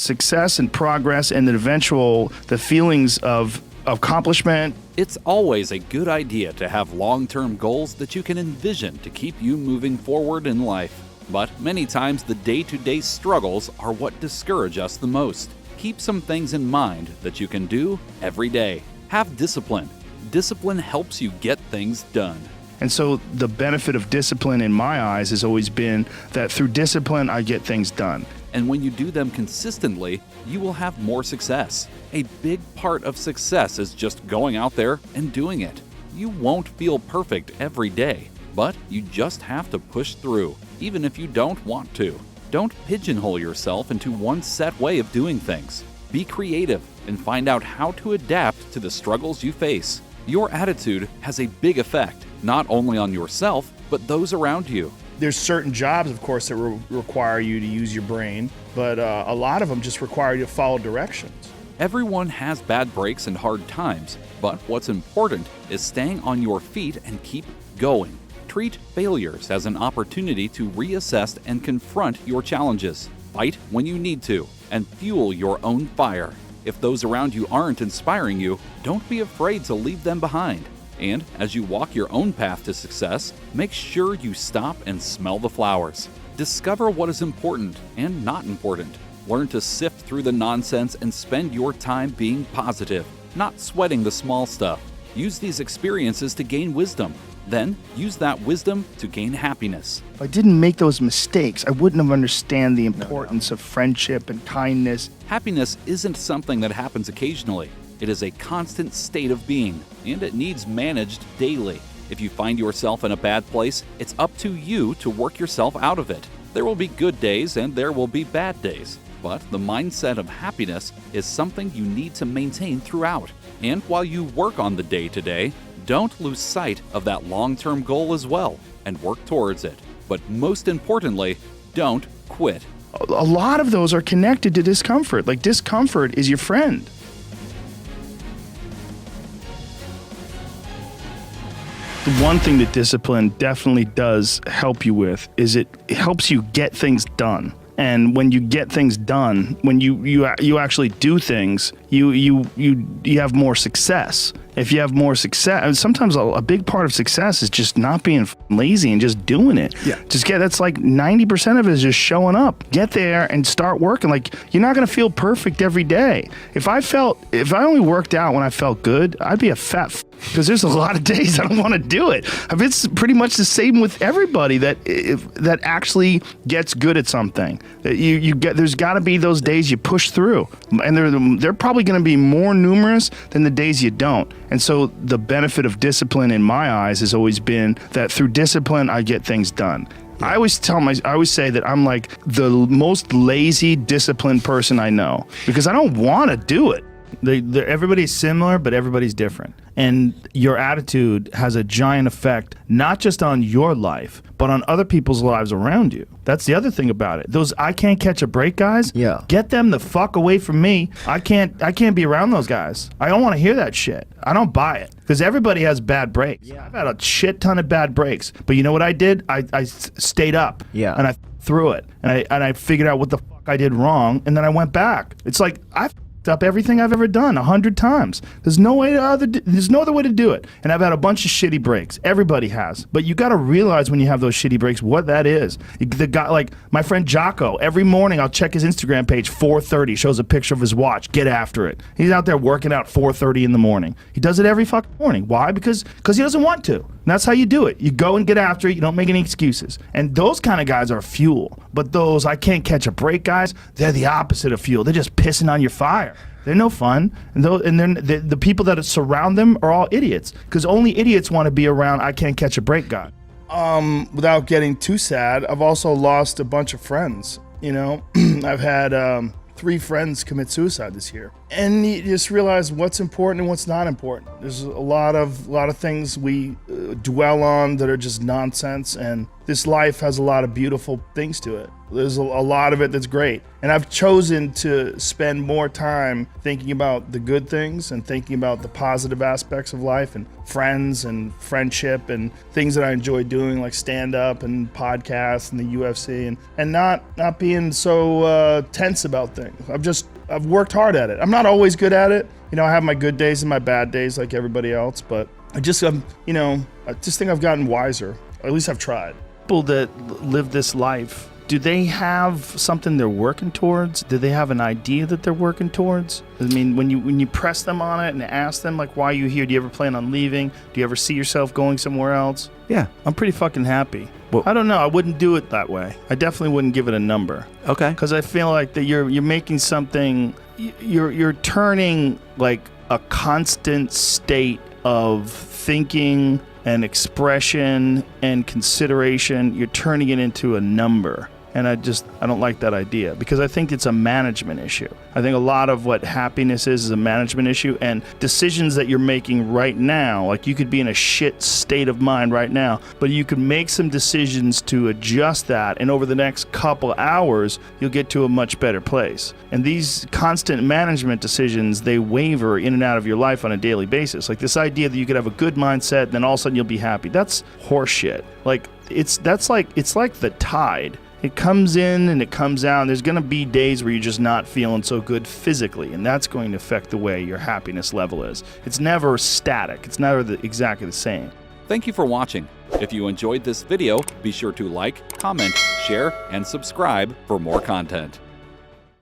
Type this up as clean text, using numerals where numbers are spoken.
success and progress and the feelings of accomplishment. It's always a good idea to have long-term goals that you can envision to keep you moving forward in life. But many times the day-to-day struggles are what discourage us the most. Keep some things in mind that you can do every day. Have discipline. Discipline helps you get things done. And so the benefit of discipline in my eyes has always been that through discipline, I get things done. And when you do them consistently, you will have more success. A big part of success is just going out there and doing it. You won't feel perfect every day, but you just have to push through, even if you don't want to. Don't pigeonhole yourself into one set way of doing things. Be creative and find out how to adapt to the struggles you face. Your attitude has a big effect, not only on yourself, but those around you. There's certain jobs, of course, that require you to use your brain, but a lot of them just require you to follow directions. Everyone has bad breaks and hard times, but what's important is staying on your feet and keep going. Treat failures as an opportunity to reassess and confront your challenges. Fight when you need to, and fuel your own fire. If those around you aren't inspiring you, don't be afraid to leave them behind. And as you walk your own path to success, make sure you stop and smell the flowers. Discover what is important and not important. Learn to sift through the nonsense and spend your time being positive, not sweating the small stuff. Use these experiences to gain wisdom. Then use that wisdom to gain happiness. If I didn't make those mistakes, I wouldn't have understand the importance of friendship and kindness. Happiness isn't something that happens occasionally. It is a constant state of being, and it needs managed daily. If you find yourself in a bad place, it's up to you to work yourself out of it. There will be good days and there will be bad days, but the mindset of happiness is something you need to maintain throughout. And while you work on the day-to-day, don't lose sight of that long-term goal as well and work towards it. But most importantly, don't quit. A lot of those are connected to discomfort. Like, discomfort is your friend. The one thing that discipline definitely does help you with is it helps you get things done. And when you get things done, when you actually do things, you have more success. If you have more success, sometimes a big part of success is just not being lazy and just doing it. Yeah. That's like 90% of it is just showing up. Get there and start working. Like, you're not going to feel perfect every day. If I only worked out when I felt good, I'd be a fat because there's a lot of days I don't want to do it. It's pretty much the same with everybody that actually gets good at something. There's got to be those days you push through, and they're probably going to be more numerous than the days you don't. And so the benefit of discipline in my eyes has always been that through discipline, I get things done. I always say that I'm like the most lazy, disciplined person I know because I don't want to do it. Everybody's similar, but everybody's different. And your attitude has a giant effect, not just on your life, but on other people's lives around you. That's the other thing about it. Those I can't catch a break guys, get them the fuck away from me. I can't be around those guys. I don't want to hear that shit. I don't buy it. Because everybody has bad breaks. Yeah. I've had a shit ton of bad breaks. But you know what I did? I stayed up. Yeah. And I threw it. And I figured out what the fuck I did wrong. And then I went back. It's like, I've up everything I've ever done 100 times. There's no other way to do it. And I've had a bunch of shitty breaks. Everybody has. But you got to realize when you have those shitty breaks what that is. The guy, like my friend Jocko, every morning I'll check his Instagram page, 4:30, shows a picture of his watch. Get after it. He's out there working out 4:30 in the morning. He does it every fucking morning. Why? Because he doesn't want to. And that's how you do it. You go and get after it. You don't make any excuses. And those kind of guys are fuel. But those I can't catch a break guys, they're the opposite of fuel. They're just pissing on your fire. They're no fun. And then the people that surround them are all idiots. Because only idiots want to be around I can't catch a break guy. Without getting too sad, I've also lost a bunch of friends. You know, I've had 3 friends commit suicide this year. And you just realize what's important and what's not important. There's a lot of things we dwell on that are just nonsense, and this life has a lot of beautiful things to it. There's a lot of it that's great. And I've chosen to spend more time thinking about the good things and thinking about the positive aspects of life and friends and friendship and things that I enjoy doing, like stand-up and podcasts and the UFC, and not being so tense about things. I've worked hard at it. I'm not always good at it. You know, I have my good days and my bad days like everybody else, but I just think I've gotten wiser. Or at least I've tried. People that live this life, do they have something they're working towards? Do they have an idea that they're working towards? I mean, when you press them on it and ask them, like, why are you here? Do you ever plan on leaving? Do you ever see yourself going somewhere else? Yeah, I'm pretty fucking happy. Well, I don't know. I wouldn't do it that way. I definitely wouldn't give it a number. Okay. Because I feel like that you're making something, you're turning like a constant state of thinking and expression and consideration, you're turning it into a number. And I don't like that idea, because I think it's a management issue. I think a lot of what happiness is a management issue, and decisions that you're making right now, like you could be in a shit state of mind right now, but you could make some decisions to adjust that, and over the next couple hours, you'll get to a much better place. And these constant management decisions, they waver in and out of your life on a daily basis. Like this idea that you could have a good mindset and then all of a sudden you'll be happy. That's horseshit. Like it's like the tide. It comes in and it comes out. There's going to be days where you're just not feeling so good physically, and that's going to affect the way your happiness level is. It's never static. It's never exactly the same. Thank you for watching. If you enjoyed this video, be sure to like, comment, share, and subscribe for more content.